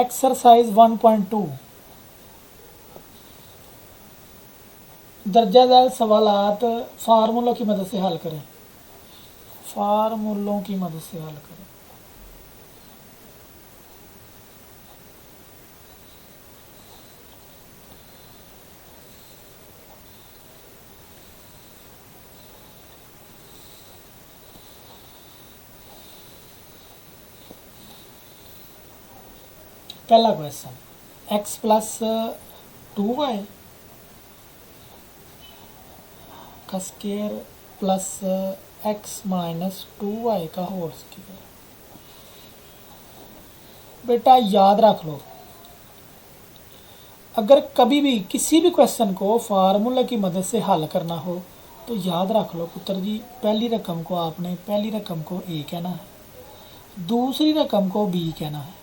Exercise 1.2 दर्जा दैल सवालात फार्मूलों की मदद से हल करें। फार्मूलों की मदद से हल करें। पहला क्वेश्चन x प्लस 2y का square plus x minus 2y का होल स्केयर। बेटा याद रख लो, अगर कभी भी किसी भी क्वेश्चन को फार्मूला की मदद से हल करना हो तो याद रख लो पुत्र जी, पहली रकम को आपने पहली रकम को a कहना है, दूसरी रकम को b कहना है,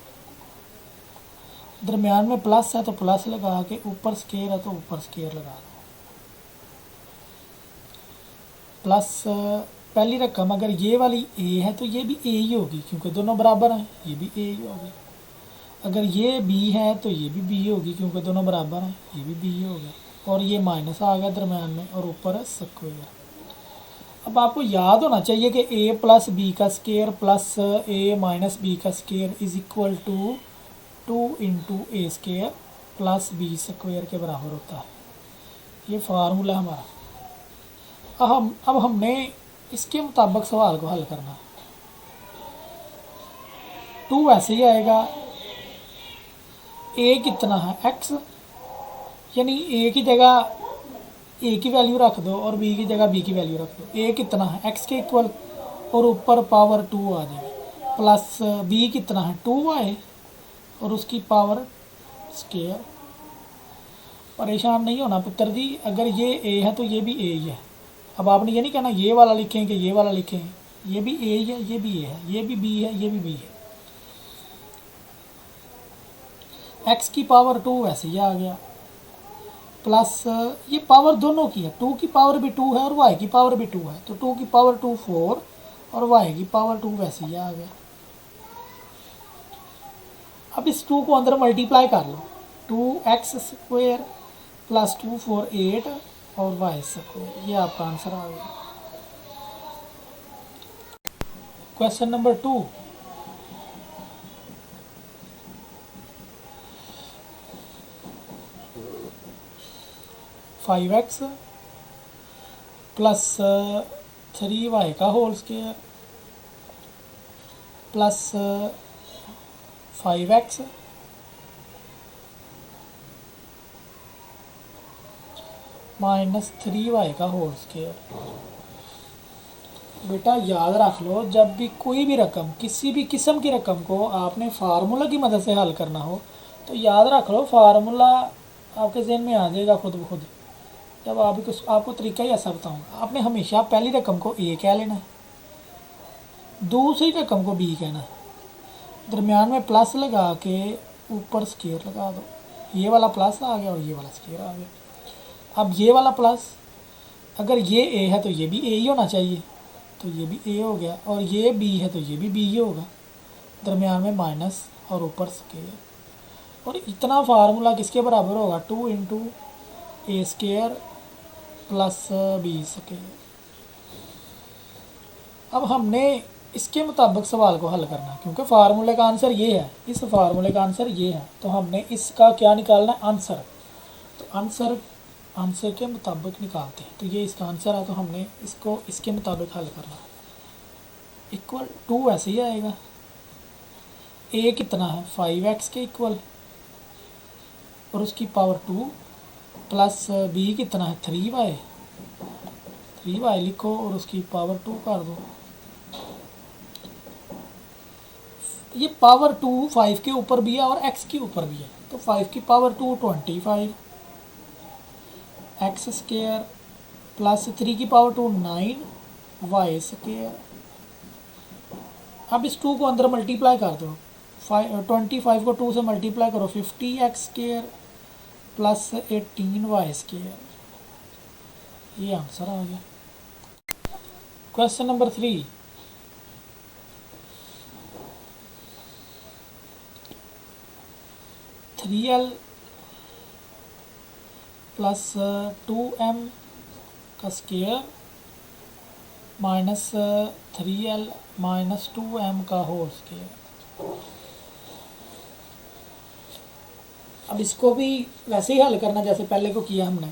दरमियान में प्लस है तो प्लस लगा के, ऊपर स्केयर है तो ऊपर स्केयर लगा दो। प्लस पहली रकम अगर ये वाली a है तो ये भी a ही होगी क्योंकि दोनों बराबर हैं, ये भी a ही होगी। अगर ये b है तो ये भी b होगी क्योंकि दोनों बराबर हैं, ये भी b ही होगा। और ये माइनस आ गया दरमियान में और ऊपर स्क्वायर। अब आपको याद होना चाहिए कि a प्लस बी का square plus a minus B का square is equal to 2 into a square plus b square के बराबर होता है। ये फार्मूला है हमारा। अब हमने इसके मुताबिक सवाल को हल करना है। 2 ऐसे ही आएगा, a कितना है x, यानी a की जगह a की वैल्यू रख दो और b की जगह b की वैल्यू रख दो। a कितना है x के इक्वल और ऊपर पावर 2 आ जाएगी, प्लस b कितना है 2y और उसकी पावर स्केयर। परेशान नहीं होना पुत्र जी, अगर ये a है तो ये भी a ही है। अब आपने ये नहीं कहना ये वाला लिखें कि ये वाला लिखें, ये भी a ही है, ये भी a है, ये भी b है, ये भी b है। x की पावर 2 वैसे ही आ गया, प्लस ये पावर दोनों की है, 2 की पावर भी 2 है और y की पावर भी 2 है, तो 2 की पावर 2 4 और y की पावर 2 वैसे ही आ गया। अब इस 2 को अंदर मल्टीप्लाई कर लो, 2x स्क्वायर प्लस 2 4 8 और y स्क्वायर, ये आपका आंसर आ गया। Question number 2, five x plus 3y का whole square plus 5x minus 3y का होल स्क्वायर। बेटा याद रख लो, जब भी कोई भी रकम, किसी भी किस्म की रकम को आपने फार्मूला की मदद से हल करना हो तो याद रख लो फार्मूला आपके जहन में आ जाएगा खुद ब खुद। जब आपको तरीका ही ऐसा बताऊँगा, आपने हमेशा पहली रकम को a कह लेना है, दूसरी रकम को b कहना है, दरमियान में प्लस लगा के ऊपर स्केयर लगा दो। ये वाला प्लस आ गया और ये वाला स्केयर आ गया। अब ये वाला प्लस, अगर ये a है तो ये भी a ही होना चाहिए, तो ये भी a हो गया, और ये b है तो ये भी b ही होगा, दरमियान में माइनस और ऊपर स्केयर। और इतना फार्मूला किसके बराबर होगा, 2 into a square plus B square. अब हमने इसके मुताबिक सवाल को हल करना है, क्योंकि फार्मूले का आंसर ये है, इस फार्मूले का आंसर ये है, तो हमने इसका क्या निकालना है, आंसर। तो आंसर के मुताबिक निकालते हैं, तो ये इसका आंसर है, तो हमने इसको इसके मुताबिक हल करना है। इक्वल 2 ऐसे ही आएगा, a कितना है 5x के इक्वल और उसकी पावर 2 प्लस b कितना है 3y लिखो और उसकी पावर 2 कर दो। ये पावर 2 5 के ऊपर भी है और x के ऊपर भी है, तो 5 की पावर 2 25 x स्क्वायर प्लस 3 की पावर 2 9 y स्क्वायर। अब इस 2 को अंदर मल्टीप्लाई कर दो, 25 को 2 से मल्टीप्लाई करो, 50x square plus 18y square, ये आंसर आ गया। Question number 3, 3l plus 2m का square minus 3l minus 2m का होल स्केयर। अब इसको भी वैसे ही हल करना जैसे पहले को किया हमने।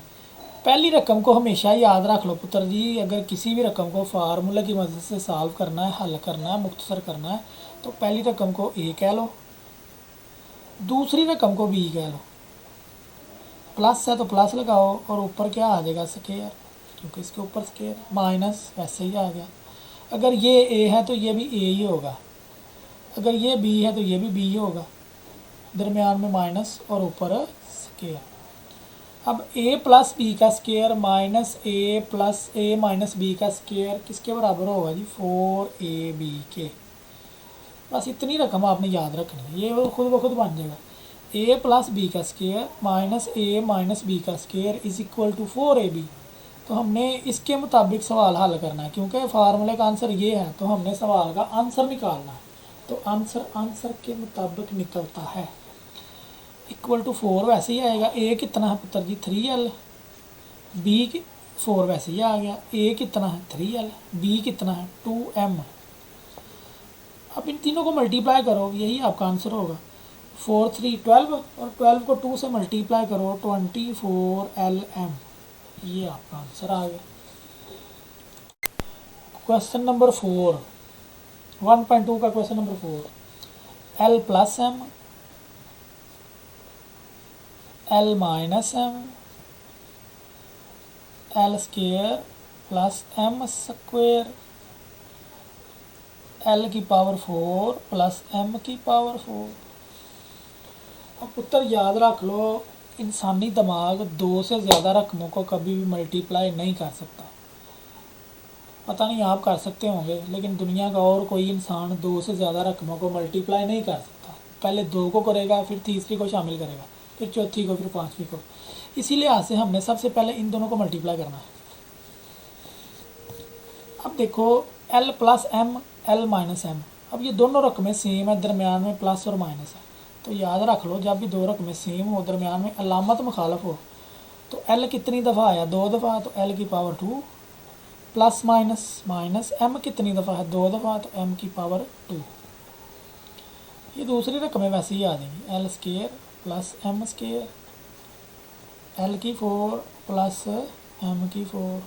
पहली रकम को हमेशा याद रख लो पुत्र जी, अगर किसी भी रकम को फार्मूला की मदद से सॉल्व करना है, हल करना है, मुख्तसर करना है, तो पहली रकम को a कह लो, दूसरी रकम को b कह लो। प्लस है तो प्लस लगाओ और ऊपर क्या आ जाएगा स्केयर, क्योंकि इसके ऊपर स्केयर, माइनस वैसे ही आ गया। अगर ये a है तो ये भी a ही होगा, अगर ये b है तो ये भी b होगा, दरमियान में माइनस और ऊपर स्केयर। अब a प्लस बी का square minus a plus a minus B का स्केयर किसके बराबर होगा जी, 4ab के। बस इतनी रकम आपने याद रखनी है, ये वो खुद ब खुद बन जाएगा। a प्लस बी का square minus a minus B का square is equal to 4ab। तो हमने इसके मुताबिक सवाल हल करना है, क्योंकि फार्मूले का आंसर ये है तो हमने सवाल का आंसर निकालना है। तो आंसर के मुताबिक निकलता है इक्वल टू 4 वैसे ही आएगा। a कितना है पुत्र जी 3l, b 4 वैसे ही आ गया, a कितना है 3l, b कितना है 2m। अब इन तीनों को मल्टीप्लाई करो, यही आपका आंसर होगा। 4 3 12 और 12 को 2 से मल्टीप्लाई करो 24lm, ये आपका आंसर आ गया। क्वेश्चन नंबर 4, 1.2 का question number 4, l plus m l minus m l square plus m square l की पावर 4 प्लस m की पावर 4। अब उत्तर याद रख लो, इंसानी दिमाग 2 से ज़्यादा रकमों को कभी भी मल्टीप्लाई नहीं कर सकता। पता नहीं आप कर सकते होंगे, लेकिन दुनिया का और कोई इंसान 2 से ज़्यादा रकमों को मल्टीप्लाई नहीं कर सकता। पहले 2 को करेगा, फिर तीसरी को शामिल करेगा, फिर चौथी को, फिर पांचवी को। इसी लिहाज से हमने सबसे पहले इन दोनों को मल्टीप्लाई करना है। अब देखो l plus m l minus m, अब ये दोनों रकमें सेम है, दरमियान में प्लस और माइनस है। तो याद रख लो, जब भी दो रकमें सेम हो, दरमियान में अलामत मुखालफ हो, तो l कितनी दफ़ा आया 2 दफ़ा, तो l की power 2 plus minus minus m कितनी दफ़ा है 2 दफ़ा, तो m की पावर 2। ये दूसरी रकमें वैसे ही आ जाएंगी, l square plus m square, l की 4 प्लस m की 4।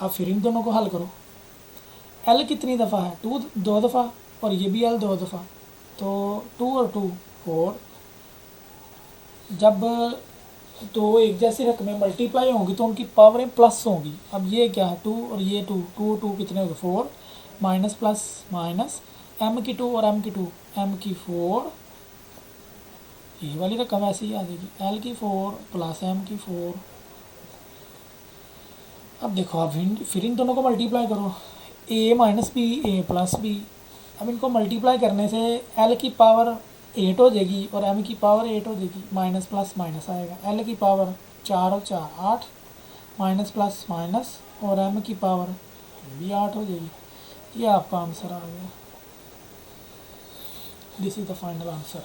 अब फिर इन दोनों को हल करो। l कितनी दफ़ा है 2 दफ़ा, और ये भी l 2 दफ़ा, तो 2 और 2 4। जब दो एक जैसी रकमें मल्टीप्लाई होंगी तो उनकी पावरें प्लस होंगी। अब ये क्या है 2 और ये 2, 2 2 कितने हो गए 4, माइनस प्लस माइनस, m की 2 और m की 2, m की 4, ये वाली रकम ऐसी ही आ जाएगी, l की 4 प्लस m की 4। अब देखो, आप फिर इन दोनों को मल्टीप्लाई करो, a minus B a plus B. अब इनको मल्टीप्लाई करने से l की पावर 8 हो जाएगी और m की पावर 8 हो जाएगी, माइनस प्लस माइनस आएगा, l की पावर 4 और 4 8, माइनस प्लस माइनस, और m की पावर भी 8 हो जाएगी। ये आपका आंसर आ गया। This is the final answer.